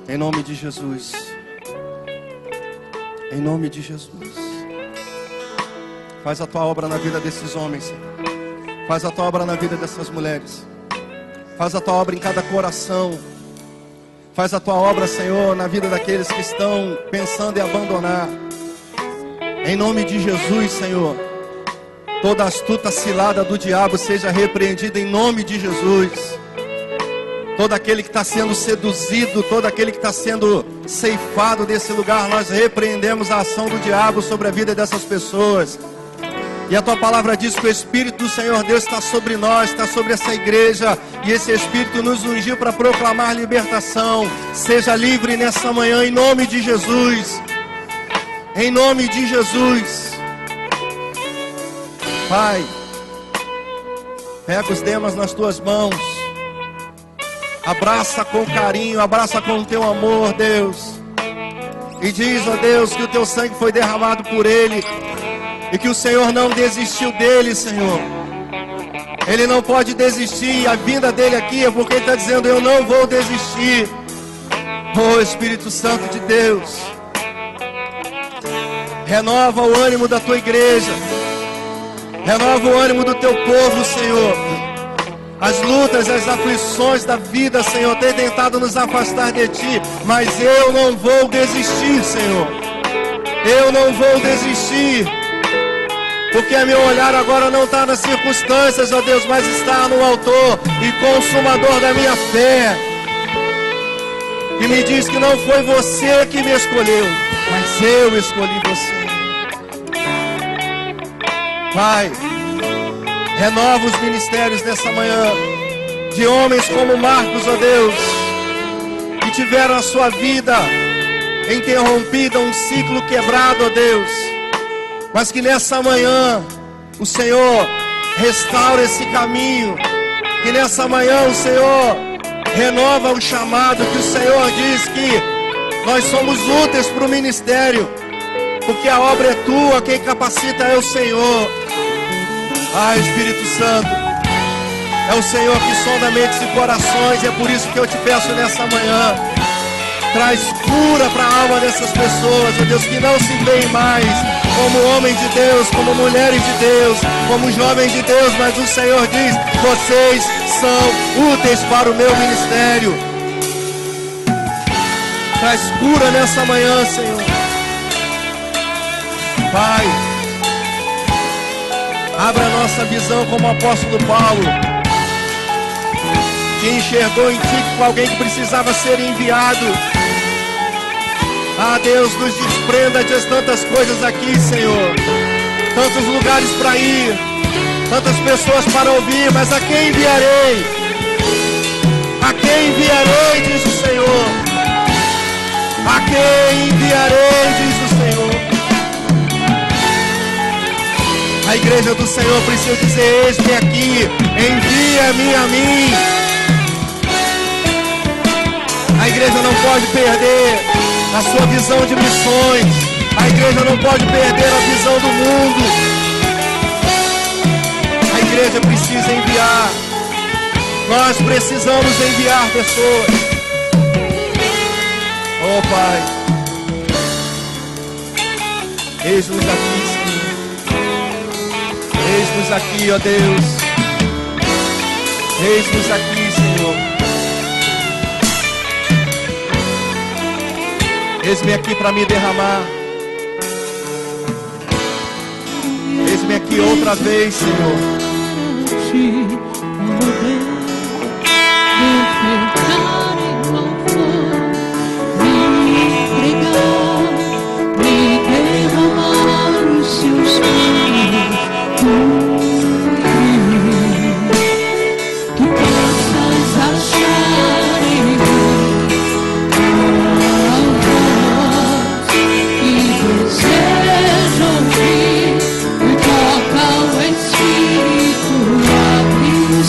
em nome de Jesus. Em nome de Jesus. Faz a tua obra na vida desses homens, Senhor. Faz a tua obra na vida dessas mulheres. Faz a tua obra em cada coração. Faz a tua obra, Senhor, na vida daqueles que estão pensando em abandonar. Em nome de Jesus, Senhor. Toda astuta cilada do diabo seja repreendida em nome de Jesus. Todo aquele que está sendo seduzido, todo aquele que está sendo ceifado desse lugar, nós repreendemos a ação do diabo sobre a vida dessas pessoas. E a tua palavra diz que o Espírito do Senhor Deus está sobre nós, está sobre essa igreja. E esse Espírito nos ungiu para proclamar libertação. Seja livre nessa manhã em nome de Jesus. Em nome de Jesus. Pai, pega os Demas nas tuas mãos, abraça com carinho, abraça com o teu amor, Deus, e diz, ó Deus, que o teu sangue foi derramado por ele, e que o Senhor não desistiu dele, Senhor. Ele não pode desistir, a vinda dele aqui é porque ele está dizendo, eu não vou desistir. Oh Espírito Santo de Deus, renova o ânimo da tua igreja, renova o ânimo do teu povo, Senhor. As lutas, as aflições da vida, Senhor, têm tentado nos afastar de Ti, mas eu não vou desistir, Senhor. Eu não vou desistir, porque meu olhar agora não está nas circunstâncias, ó Deus, mas está no Autor e Consumador da minha fé, que me diz que não foi você que me escolheu, mas eu escolhi você. Pai, renova os ministérios nessa manhã, de homens como Marcos, ó Deus, que tiveram a sua vida interrompida, um ciclo quebrado, ó Deus, mas que nessa manhã o Senhor restaura esse caminho, que nessa manhã o Senhor renova o chamado, que o Senhor diz que nós somos úteis para o ministério, porque a obra é tua, quem capacita é o Senhor. Ah, Espírito Santo, é o Senhor que sonda mentes e corações, e é por isso que eu te peço nessa manhã, traz cura para a alma dessas pessoas, ó Deus, que não se veem mais como homens de Deus, como mulheres de Deus, como jovens de Deus, mas o Senhor diz, vocês são úteis para o meu ministério. Traz cura nessa manhã, Senhor. Pai, abra a nossa visão como o apóstolo Paulo, que enxergou em Ti como alguém que precisava ser enviado. Ah, Deus, nos desprenda de tantas coisas aqui, Senhor. Tantos lugares para ir, tantas pessoas para ouvir, mas a quem enviarei? A quem enviarei, diz o Senhor. A quem enviarei, diz o Senhor. A igreja do Senhor precisa dizer, eis-me aqui, envia-me a mim. A igreja não pode perder a sua visão de missões. A igreja não pode perder a visão do mundo. A igreja precisa enviar. Nós precisamos enviar pessoas. Oh Pai, eis-nos aqui, Senhor. Eis-nos aqui, ó Deus. Eis-nos aqui, Senhor. Eis-me aqui para me derramar. Eis-me aqui outra vez, Senhor. Toca o Espírito, abre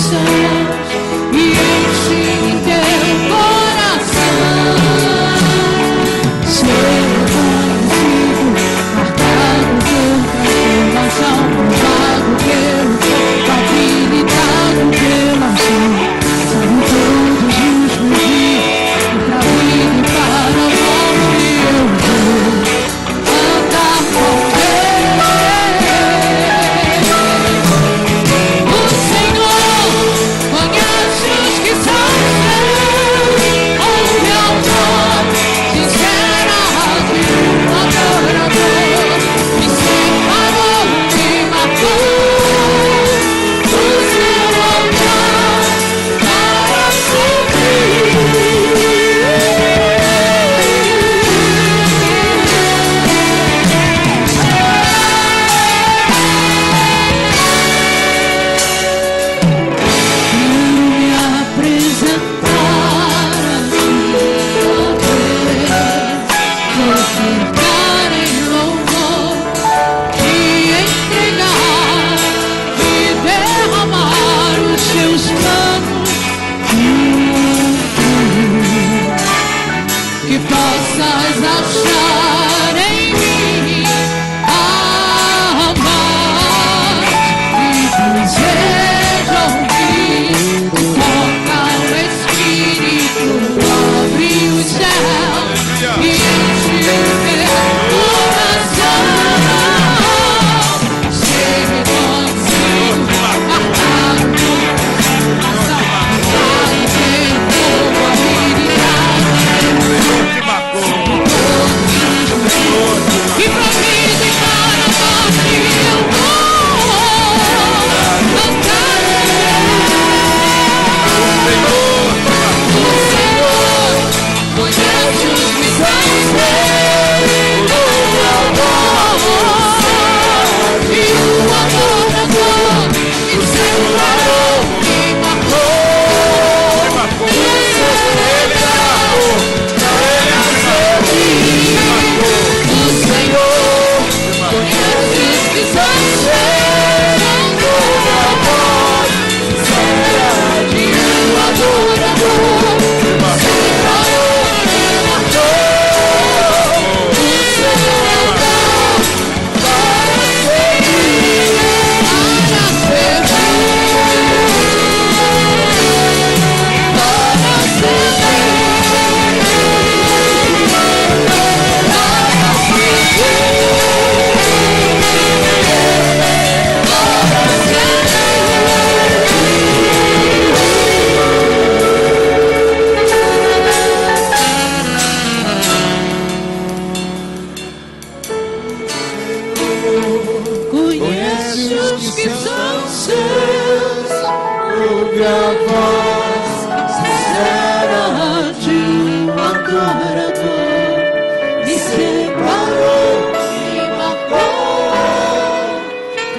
adorador, me separou, me marcou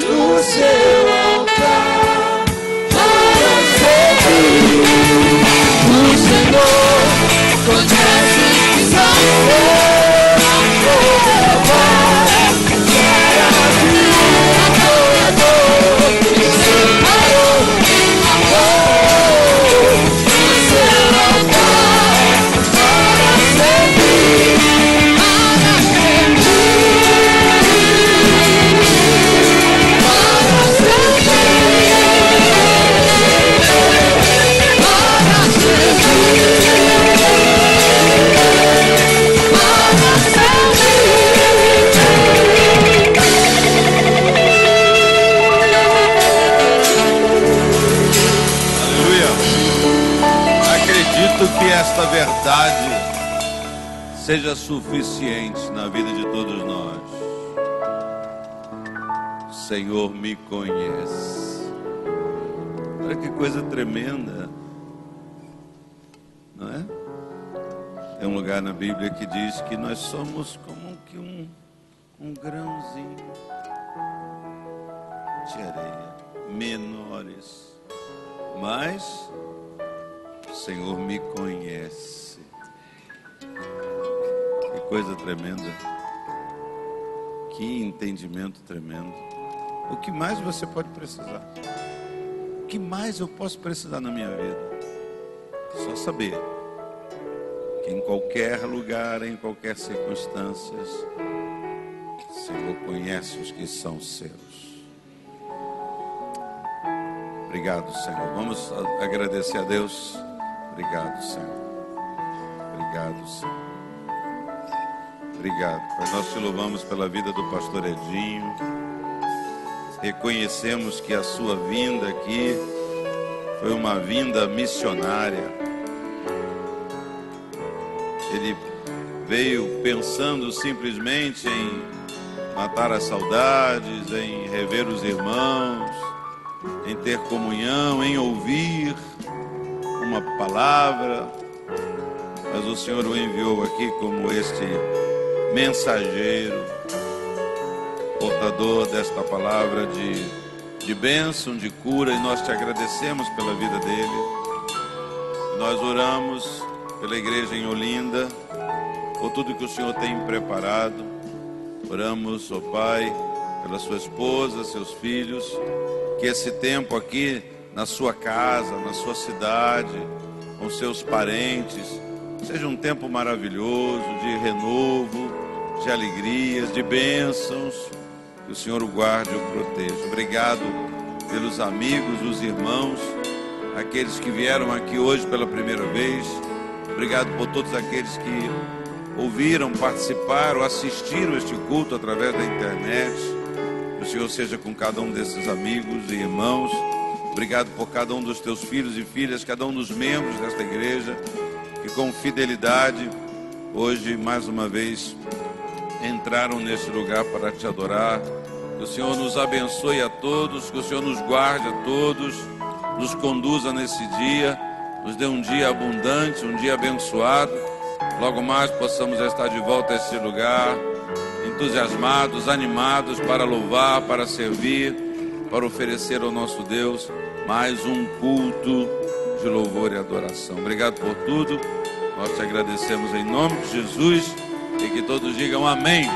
no seu altar para servir o Senhor com gestos que são seus, adorador, me separou, me marcou no seu altar para servir, para que esta verdade seja suficiente na vida de todos nós. O Senhor me conhece. Olha que coisa tremenda, não é? Tem um lugar na Bíblia que diz que nós somos como que um grãozinho de areia, menores, mas o Senhor me conhece. Que coisa tremenda. Que entendimento tremendo. O que mais você pode precisar? O que mais eu posso precisar na minha vida? Só saber que em qualquer lugar, em qualquer circunstância, o Senhor conhece os que são seus. Obrigado, Senhor. Vamos agradecer a Deus. Obrigado, Senhor. Obrigado, Senhor. Obrigado. Nós te louvamos pela vida do pastor Edinho. Reconhecemos que a sua vinda aqui foi uma vinda missionária. Ele veio pensando simplesmente em matar as saudades, em rever os irmãos, em ter comunhão, em ouvir uma palavra, mas o Senhor o enviou aqui como este mensageiro, portador desta palavra de bênção, de cura, e nós te agradecemos pela vida dele. Nós oramos pela igreja em Olinda, por tudo que o Senhor tem preparado. Oramos, ó Pai, pela sua esposa, seus filhos, que esse tempo aqui na sua casa, na sua cidade, com seus parentes, seja um tempo maravilhoso, de renovo, de alegrias, de bênçãos. Que o Senhor o guarde e o proteja. Obrigado pelos amigos, os irmãos, aqueles que vieram aqui hoje pela primeira vez. Obrigado por todos aqueles que ouviram, participaram, assistiram este culto através da internet. Que o Senhor seja com cada um desses amigos e irmãos. Obrigado por cada um dos teus filhos e filhas, cada um dos membros desta igreja, que com fidelidade, hoje, mais uma vez, entraram neste lugar para te adorar. Que o Senhor nos abençoe a todos, que o Senhor nos guarde a todos, nos conduza nesse dia, nos dê um dia abundante, um dia abençoado. Logo mais possamos estar de volta a este lugar, entusiasmados, animados para louvar, para servir, para oferecer ao nosso Deus mais um culto de louvor e adoração. Obrigado por tudo, nós te agradecemos em nome de Jesus, e que todos digam amém.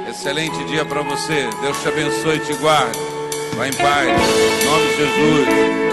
Excelente dia para você, Deus te abençoe e te guarde. Vá em paz, em nome de Jesus.